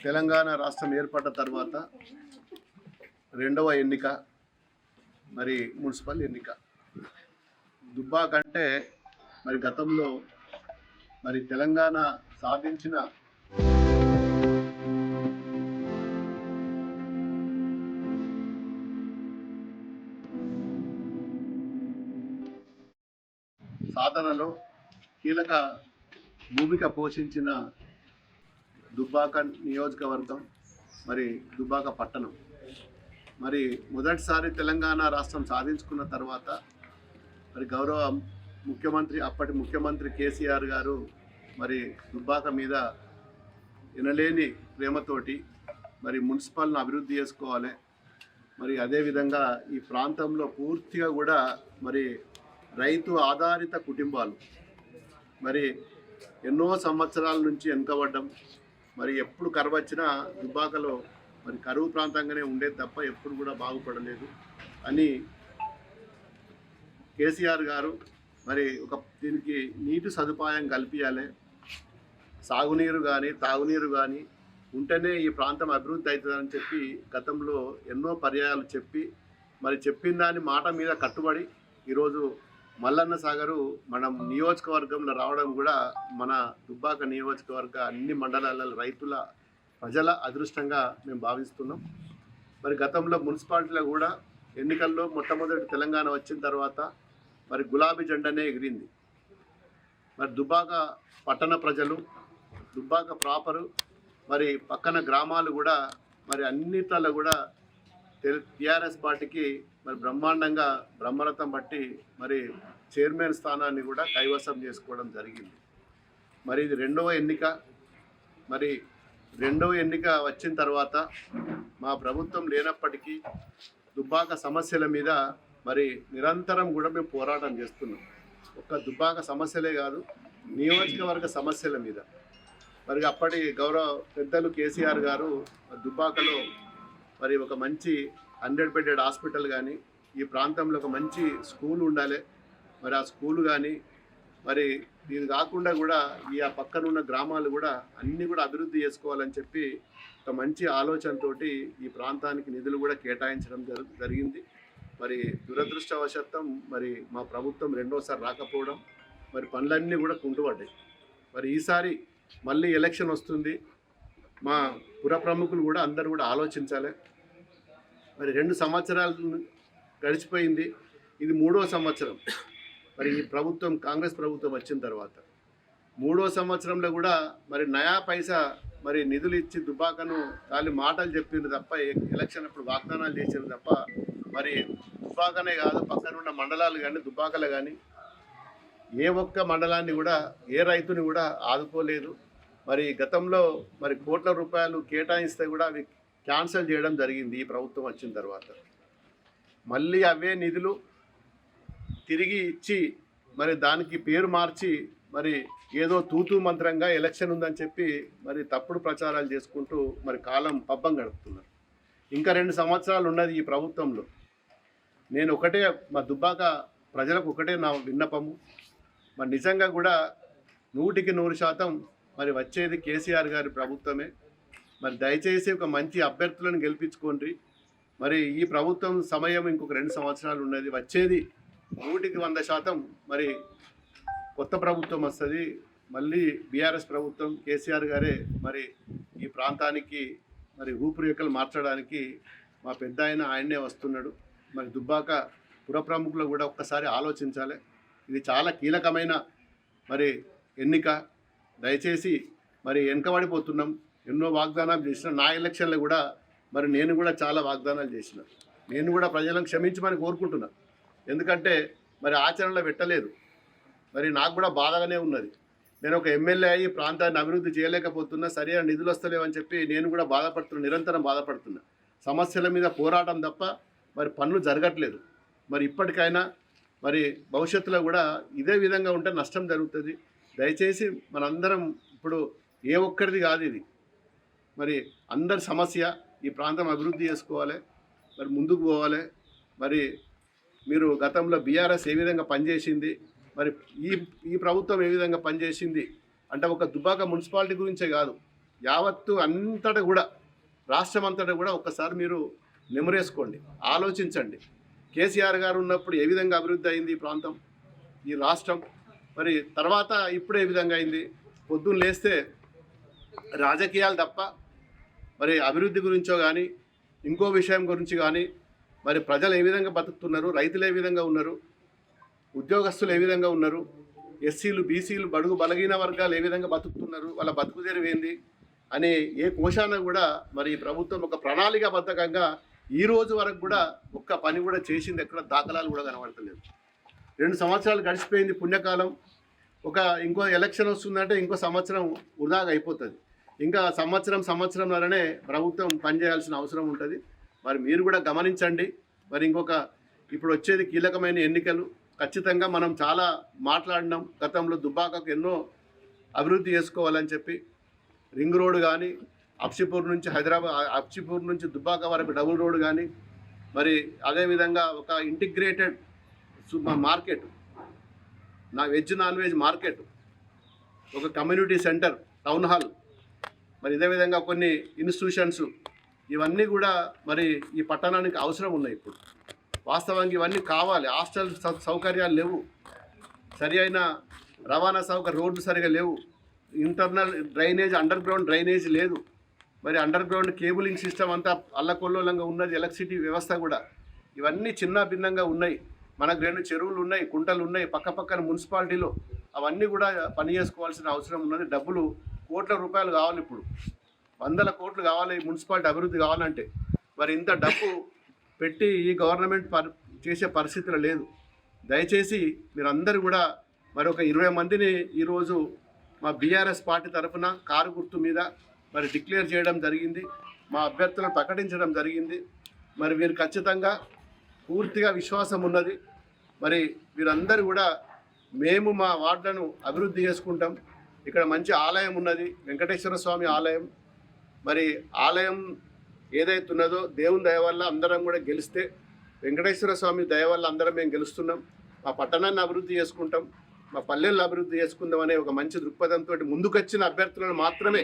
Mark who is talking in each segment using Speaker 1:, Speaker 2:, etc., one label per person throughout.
Speaker 1: తెలంగాణ రాష్ట్రం ఏర్పడ్డ తర్వాత రెండవ ఎన్నిక మరి మున్సిపల్ ఎన్నిక. దుబ్బాక అంటే మరి గతంలో మరి తెలంగాణ సాధించిన సాధనలో కీలక భూమిక పోషించిన దుబ్బాక నియోజకవర్గం, మరి దుబ్బాక పట్టణం. మరి మొదటిసారి తెలంగాణ రాష్ట్రం సాధించుకున్న తర్వాత మరి గౌరవ ముఖ్యమంత్రి, అప్పటి ముఖ్యమంత్రి కేసీఆర్ గారు మరి దుబ్బాక మీద వినలేని ప్రేమతోటి మరి మున్సిపల్ను అభివృద్ధి చేసుకోవాలి, మరి అదేవిధంగా ఈ ప్రాంతంలో పూర్తిగా కూడా మరి రైతు ఆధారిత కుటుంబాలు మరి ఎన్నో సంవత్సరాల నుంచి వెనుకబడ్డం, మరి ఎప్పుడు కరువు వచ్చినా దుబ్బాకలో మరి కరువు ప్రాంతంగానే ఉండేది తప్ప ఎప్పుడు కూడా బాగుపడలేదు అని కేసీఆర్ గారు మరి దీనికి నీటి సదుపాయం కల్పించాలి, సాగునీరు కానీ తాగునీరు కానీ ఉంటేనే ఈ ప్రాంతం అభివృద్ధి అవుతుందని చెప్పి గతంలో ఎన్నో పర్యాయాలు చెప్పి మరి చెప్పిన దాని మాట మీద కట్టుబడి ఈరోజు మల్లన్న సాగరు మనం నియోజకవర్గంలో రావడం కూడా మన దుబ్బాక నియోజకవర్గ అన్ని మండలాల రైతుల ప్రజల అదృష్టంగా మేము భావిస్తున్నాం. మరి గతంలో మున్సిపాలిటీలో కూడా ఎన్నికల్లో మొట్టమొదటి తెలంగాణ వచ్చిన తర్వాత మరి గులాబీ జెండానే ఎగిరింది. మరి దుబ్బాక పట్టణ ప్రజలు, దుబ్బాక ప్రాపరు, మరి పక్కన గ్రామాలు కూడా మరి అన్నిట్లలో కూడా టీఆర్ఎస్ పార్టీకి మరి బ్రహ్మాండంగా బ్రహ్మరథం బట్టి మరి చైర్మన్ స్థానాన్ని కూడా కైవసం చేసుకోవడం జరిగింది. మరి ఇది రెండవ ఎన్నిక. మరి రెండవ ఎన్నిక వచ్చిన తర్వాత మా ప్రభుత్వం లేనప్పటికీ దుబ్బాక సమస్యల మీద మరి నిరంతరం కూడా మేము పోరాటం చేస్తున్నాం. ఒక్క దుబ్బాక సమస్యలే కాదు, నియోజకవర్గ సమస్యల మీద. మరి అప్పటి గౌరవ పెద్దలు కేసీఆర్ గారు దుబ్బాకలో మరి ఒక మంచి 100 బెడెడ్ హాస్పిటల్ కానీ, ఈ ప్రాంతంలో ఒక మంచి స్కూల్ ఉండాలి, మరి ఆ స్కూల్ కానీ మరి ఇది కాకుండా కూడా ఈ ఆ పక్కన ఉన్న గ్రామాలు కూడా అన్నీ కూడా అభివృద్ధి చేసుకోవాలని చెప్పి ఒక మంచి ఆలోచనతోటి ఈ ప్రాంతానికి నిధులు కూడా కేటాయించడం జరిగింది. మరి దురదృష్టవశాత్తు మరి మా ప్రభుత్వం రెండోసారి రాకపోవడం, మరి పనులన్నీ కూడా కుంటుపడ్డాయి. మరి ఈసారి మళ్ళీ ఎలక్షన్ వస్తుంది, మా పుర ప్రముఖులు కూడా అందరూ కూడా ఆలోచించాలి. మరి 2 సంవత్సరాలు గడిచిపోయింది, ఇది 3వ సంవత్సరం. మరి ఈ ప్రభుత్వం, కాంగ్రెస్ ప్రభుత్వం వచ్చిన తర్వాత 3వ సంవత్సరంలో కూడా మరి నయా పైసా మరి నిధులు ఇచ్చి దుబ్బాకను ఖాళీ మాటలు చెప్పింది తప్ప, ఎలక్షన్ అప్పుడు వాగ్దానాలు చేసింది తప్ప మరి దుబ్బాకనే కాదు పక్కన ఉన్న మండలాలు కానీ దుబ్బాకలు కానీ ఏ ఒక్క మండలాన్ని కూడా, ఏ రైతుని కూడా ఆదుకోలేదు. మరి గతంలో మరి కోట్ల రూపాయలు కేటాయిస్తే కూడా అవి క్యాన్సిల్ చేయడం జరిగింది ఈ ప్రభుత్వం వచ్చిన తర్వాత. మళ్ళీ అవే నిధులు తిరిగి ఇచ్చి మరి దానికి పేరు మార్చి మరి ఏదో తూతూ మంత్రంగా ఎలక్షన్ ఉందని చెప్పి మరి తప్పుడు ప్రచారాలు చేసుకుంటూ మరి కాలం పబ్బం గడుపుతున్నారు. ఇంకా 2 సంవత్సరాలు ఉన్నది ఈ ప్రభుత్వంలో. నేను ఒకటే, మా దుబ్బాక ప్రజలకు ఒకటే నా విన్నపము, మరి నిజంగా కూడా 100కి 100% మరి వచ్చేది కేసీఆర్ గారి ప్రభుత్వమే. మరి దయచేసి ఒక మంచి అభ్యర్థులను గెలిపించుకోండి. మరి ఈ ప్రభుత్వం సమయం ఇంకొక 2 సంవత్సరాలు ఉన్నది, వచ్చేది 100కి 100% మరి కొత్త ప్రభుత్వం వస్తుంది. మళ్ళీ బీఆర్ఎస్ ప్రభుత్వం, కేసీఆర్ గారే మరి ఈ ప్రాంతానికి మరి రూపురేఖలు మార్చడానికి మా పెద్ద ఆయనే వస్తున్నాడు. మరి దుబ్బాక పుర ప్రముఖులు కూడా ఒక్కసారి ఆలోచించాలి. ఇది చాలా కీలకమైన మరి ఎన్నిక. దయచేసి మరి వెనకబడిపోతున్నాం. ఎన్నో వాగ్దానాలు చేసిన, నా ఎలక్షన్లో కూడా మరి నేను కూడా చాలా వాగ్దానాలు చేసిన. నేను కూడా ప్రజలను క్షమించమని కోరుకుంటున్నా, ఎందుకంటే మరి ఆచరణలో పెట్టలేదు. మరి నాకు కూడా బాధగానే ఉన్నది. నేను ఒక ఎమ్మెల్యే అయ్యి ప్రాంతాన్ని అభివృద్ధి చేయలేకపోతున్నా, సరైన నిధులు వస్తలేవని చెప్పి నేను కూడా బాధపడుతున్నా, నిరంతరం బాధపడుతున్నా. సమస్యల మీద పోరాటం తప్ప మరి పనులు జరగట్లేదు. మరి ఇప్పటికైనా మరి భవిష్యత్తులో కూడా ఇదే విధంగా ఉంటే నష్టం జరుగుతుంది. దయచేసి మనందరం ఇప్పుడు ఏ ఒక్కరిది కాదు ఇది, మరి అందరి సమస్య. ఈ ప్రాంతం అభివృద్ధి చేసుకోవాలి, మరి ముందుకు పోవాలి. మరి మీరు గతంలో బీఆర్ఎస్ ఏ విధంగా పనిచేసింది, మరి ఈ ప్రభుత్వం ఏ విధంగా పనిచేసింది అంటే ఒక దుబ్బాక మున్సిపాలిటీ గురించే కాదు, యావత్తు అంతటా కూడా రాష్ట్రం అంతటా కూడా ఒక్కసారి మీరు నెమరేసుకోండి, ఆలోచించండి. కేసీఆర్ గారు ఉన్నప్పుడు ఏ విధంగా అభివృద్ధి అయింది ఈ ప్రాంతం, ఈ రాష్ట్రం, మరి తర్వాత ఇప్పుడు ఏ విధంగా అయింది? పొద్దున్న లేస్తే రాజకీయాలు తప్ప మరి అభివృద్ధి గురించో కానీ ఇంకో విషయం గురించి కానీ మరి ప్రజలు ఏ విధంగా బతుకుతున్నారు, రైతులు ఏ విధంగా ఉన్నారు, ఉద్యోగస్తులు ఏ విధంగా ఉన్నారు, ఎస్సీలు బీసీలు బడుగు బలహీన వర్గాలు ఏ విధంగా బతుకుతున్నారు, వాళ్ళ బతుకుదెరువు ఏంది అనే ఏ కోశాన కూడా మరి ప్రభుత్వం ఒక ప్రణాళికాబద్ధంగా ఈ రోజు వరకు కూడా ఒక్క పని కూడా చేసింది ఎక్కడ దాఖలాలు కూడా కనబడతలేదు. 2 సంవత్సరాలు గడిచిపోయింది పుణ్యకాలం. ఇంకో ఎలక్షన్ వస్తుందంటే ఇంకో సంవత్సరం వృధాగా అయిపోతుంది. ఇంకా సంవత్సరంలోనే ప్రభుత్వం పనిచేయాల్సిన అవసరం ఉంటుంది. మరి మీరు కూడా గమనించండి. మరి ఇప్పుడు వచ్చేది కీలకమైన ఎన్నికలు. ఖచ్చితంగా మనం చాలా మాట్లాడినాం గతంలో. దుబ్బాకకు ఎన్నో అభివృద్ధి చేసుకోవాలని చెప్పి రింగ్ రోడ్ కానీ, అప్సిపూర్ నుంచి దుబ్బాక వరకు డబుల్ రోడ్ కానీ, మరి అదేవిధంగా ఒక integrated market, veg non veg market, ఒక కమ్యూనిటీ సెంటర్, టౌన్ హాల్, మరి ఇదే విధంగా కొన్ని ఇన్స్టిట్యూషన్స్, ఇవన్నీ కూడా మరి ఈ పట్టణానికి అవసరం ఉన్నాయి. ఇప్పుడు వాస్తవానికి ఇవన్నీ కావాలి. హాస్టల్ సౌకర్యాలు లేవు, సరి అయిన రవాణా రోడ్లు సరిగా లేవు, internal drainage, under ground drainage లేదు, మరి అండర్ గ్రౌండ్ కేబులింగ్ సిస్టమ్ అంతా అల్లకొల్లోలంగా ఉన్నది, ఎలక్ట్రిసిటీ వ్యవస్థ కూడా. ఇవన్నీ చిన్న భిన్నంగా ఉన్నాయి. మనకు 2 చెరువులు ఉన్నాయి, కుంటలు ఉన్నాయి పక్కపక్కన మున్సిపాలిటీలో. అవన్నీ కూడా పని చేసుకోవాల్సిన అవసరం ఉన్నది. డబ్బులు కోట్ల రూపాయలు కావాలి, ఇప్పుడు 100 కోట్లు కావాలి మున్సిపాలిటీ అభివృద్ధి కావాలంటే. మరి ఇంత డబ్బు పెట్టి ఈ గవర్నమెంట్ చేసే పరిస్థితులు లేదు. దయచేసి మీరందరూ కూడా మరి ఒక 20 మందిని ఈరోజు మా బీఆర్ఎస్ పార్టీ తరఫున కారు గుర్తు మీద మరి డిక్లేర్ చేయడం జరిగింది. మా అభ్యర్థులను ప్రకటించడం జరిగింది. మరి వీరు ఖచ్చితంగా పూర్తిగా విశ్వాసం ఉన్నది. మరి వీరందరూ కూడా మేము మా వార్డులను అభివృద్ధి చేసుకుంటాం. ఇక్కడ మంచి ఆలయం ఉన్నది, వెంకటేశ్వర స్వామి ఆలయం. మరి ఆలయం ఏదైతే ఉన్నదో దేవుని దయ వల్ల అందరం కూడా గెలిస్తే, వెంకటేశ్వర స్వామి దయ వల్ల అందరం మేము గెలుస్తున్నాం. మా పట్టణాన్ని అభివృద్ధి చేసుకుంటాం, మా పల్లెలను అభివృద్ధి చేసుకుందాం అనే ఒక మంచి దృక్పథంతో ముందుకొచ్చిన అభ్యర్థులను మాత్రమే,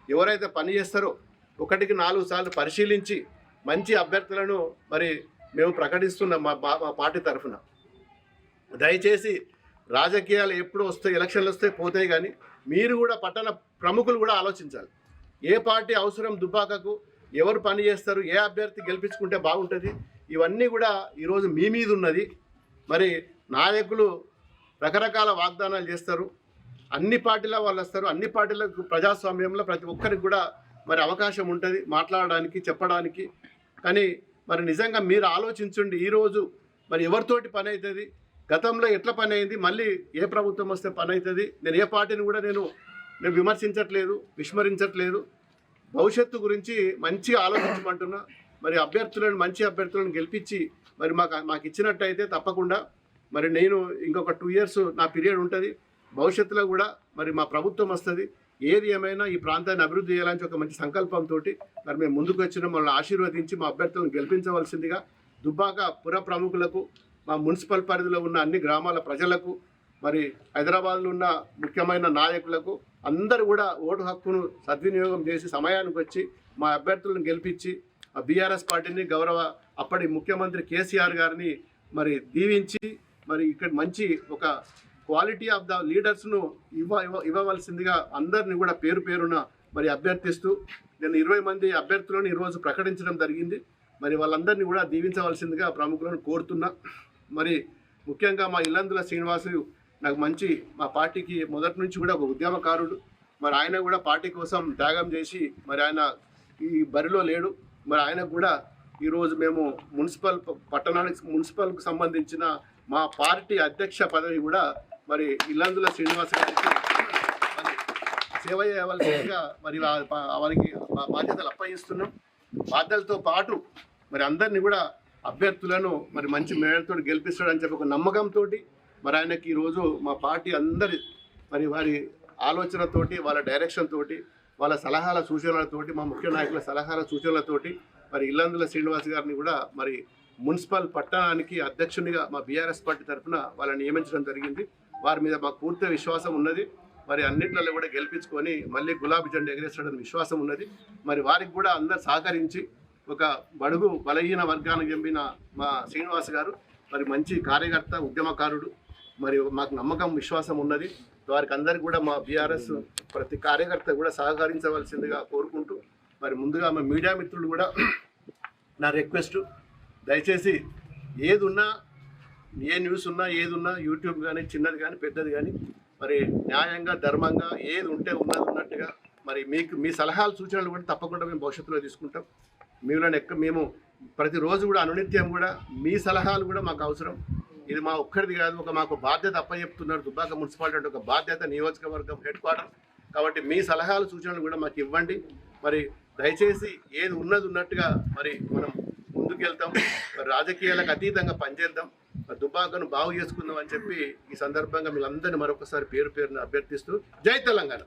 Speaker 1: ఎవరైతే పని చేస్తారో 1కి 4 సార్లు పరిశీలించి మంచి అభ్యర్థులను మరి మేము ప్రకటిస్తున్నాం మా పార్టీ తరఫున. దయచేసి రాజకీయాలు ఎప్పుడు వస్తాయి, ఎలక్షన్లు వస్తాయి పోతాయి, కానీ మీరు కూడా పట్టణ ప్రముఖులు కూడా ఆలోచించాలి. ఏ పార్టీ అవసరం దుబ్బాకకు, ఎవరు పని చేస్తారు, ఏ అభ్యర్థి గెలిపించుకుంటే బాగుంటుంది, ఇవన్నీ కూడా ఈరోజు మీ మీద ఉన్నది. మరి నాయకులు రకరకాల వాగ్దానాలు చేస్తారు, అన్ని పార్టీల వాళ్ళు వస్తారు, అన్ని పార్టీలకు ప్రజాస్వామ్యంలో ప్రతి ఒక్కరికి కూడా మరి అవకాశం ఉంటుంది మాట్లాడడానికి, చెప్పడానికి. కానీ మరి నిజంగా మీరు ఆలోచించండి. ఈరోజు మరి ఎవరితోటి పని అవుతుంది, గతంలో ఎట్లా పని అయింది, మళ్ళీ ఏ ప్రభుత్వం వస్తే పని అవుతుంది. నేను ఏ పార్టీని కూడా నేను విమర్శించట్లేదు, విస్మరించట్లేదు. భవిష్యత్తు గురించి మంచిగా ఆలోచించమంటున్నా. మరి మంచి అభ్యర్థులను గెలిపించి మరి మాకు ఇచ్చినట్టయితే తప్పకుండా మరి నేను ఇంకొక 2 ఇయర్స్ నా పీరియడ్ ఉంటుంది. భవిష్యత్తులో కూడా మరి మా ప్రభుత్వం వస్తుంది. ఏది ఏమైనా ఈ ప్రాంతాన్ని అభివృద్ధి చేయాలని ఒక మంచి సంకల్పంతో మరి మేము ముందుకు వచ్చిన మనల్ని ఆశీర్వదించి మా అభ్యర్థులను గెలిపించవలసిందిగా దుబ్బాక పుర ప్రముఖులకు, మా మున్సిపల్ పరిధిలో ఉన్న అన్ని గ్రామాల ప్రజలకు, మరి హైదరాబాద్లో ఉన్న ముఖ్యమైన నాయకులకు అందరూ కూడా ఓటు హక్కును సద్వినియోగం చేసి సమయానికి వచ్చి మా అభ్యర్థులను గెలిపించి ఆ బీఆర్ఎస్ పార్టీని అప్పటి ముఖ్యమంత్రి కేసీఆర్ గారిని మరి దీవించి మరి ఇక్కడ మంచి ఒక క్వాలిటీ ఆఫ్ ద లీడర్స్ను ఇవ్వవలసిందిగా అందరినీ కూడా పేరున మరి అభ్యర్థిస్తూ నేను 20 మంది అభ్యర్థులను ఈరోజు ప్రకటించడం జరిగింది. మరి వాళ్ళందరినీ కూడా దీవించవలసిందిగా ప్రముఖులను కోరుతున్నా. మరి ముఖ్యంగా మా ఇల్లందుల శ్రీనివాసు నాకు మా పార్టీకి మొదటి నుంచి కూడా ఒక ఉద్యమకారుడు. మరి ఆయన కూడా పార్టీ కోసం త్యాగం చేసి మరి ఆయన ఈ బరిలో లేడు. మరి ఆయనకు కూడా ఈరోజు మేము మున్సిపల్కు సంబంధించిన మా పార్టీ అధ్యక్ష పదవి కూడా మరి ఇల్లందుల శ్రీనివాస్ గారికి సేవ చేయవలసిందిగా మరి వారికి బాధ్యతలు అప్పగిస్తున్నాం. బాధ్యతలతో పాటు మరి అందరినీ కూడా అభ్యర్థులను మరి మంచి మేడలతో గెలిపిస్తాడని చెప్పి ఒక నమ్మకంతో మరి ఆయనకి ఈరోజు మా పార్టీ అందరి మరి వారి ఆలోచనతోటి, వాళ్ళ డైరెక్షన్ తోటి, వాళ్ళ సలహాల సూచనలతోటి, మా ముఖ్య నాయకుల సలహాల సూచనలతోటి మరి ఇల్లందుల శ్రీనివాస్ గారిని కూడా మరి మున్సిపల్ పట్టణానికి అధ్యక్షునిగా మా బీఆర్ఎస్ పార్టీ తరఫున వాళ్ళని నియమించడం జరిగింది. వారి మీద మాకు పూర్తి విశ్వాసం ఉన్నది. మరి అన్నిట్లలో కూడా గెలిపించుకొని మళ్ళీ గులాబీ జెండా ఎగరేస్తాడని విశ్వాసం ఉన్నది. మరి వారికి కూడా అందరు సహకరించి ఒక బడుగు బలహీన వర్గానికి చెందిన మా శ్రీనివాస్ గారు మరి మంచి కార్యకర్త, ఉద్యమకారుడు. మరి మాకు నమ్మకం, విశ్వాసం ఉన్నది. వారికి అందరికీ కూడా మా బీఆర్ఎస్ ప్రతి కార్యకర్త కూడా సహకరించవలసిందిగా కోరుకుంటూ, మరి ముందుగా మా మీడియా మిత్రులు కూడా నా రిక్వెస్ట్, దయచేసి ఏది ఉన్నా, ఏ న్యూస్ ఉన్నా, ఏది ఉన్నా, యూట్యూబ్ కానీ చిన్నది కానీ పెద్దది కానీ మరి న్యాయంగా, ధర్మంగా ఏది ఉంటే ఉన్నట్టుగా మరి మీకు మీ సలహాలు, సూచనలు కూడా తప్పకుండా మేము భవిష్యత్తులో తీసుకుంటాం. మేము ప్రతిరోజు కూడా అనునిత్యం కూడా మీ సలహాలు కూడా మాకు అవసరం. ఇది మా ఒక్కరిది కాదు, మాకు బాధ్యత అప్పచెప్తున్నారు. దుబ్బాక మున్సిపాలిటీ అంటే ఒక బాధ్యత, నియోజకవర్గం హెడ్ క్వార్టర్. కాబట్టి మీ సలహాలు, సూచనలు కూడా మాకు ఇవ్వండి. మరి దయచేసి ఏది ఉన్నట్టుగా మరి మనం ముందుకెళ్తాం. మరి రాజకీయాలకు అతీతంగా పనిచేద్దాం, దుబ్బాకను బాగు చేసుకుందాం అని చెప్పి ఈ సందర్భంగా మీరందరినీ మరొకసారి పేరు పేరున అభ్యర్థిస్తూ జై Telangana.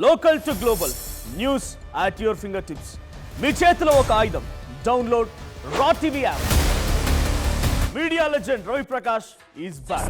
Speaker 2: Local to global news at your fingertips. మీ చేతిలో ఒక ఆయుధం. Download raw TV app. Media legend Ravi Prakash is back.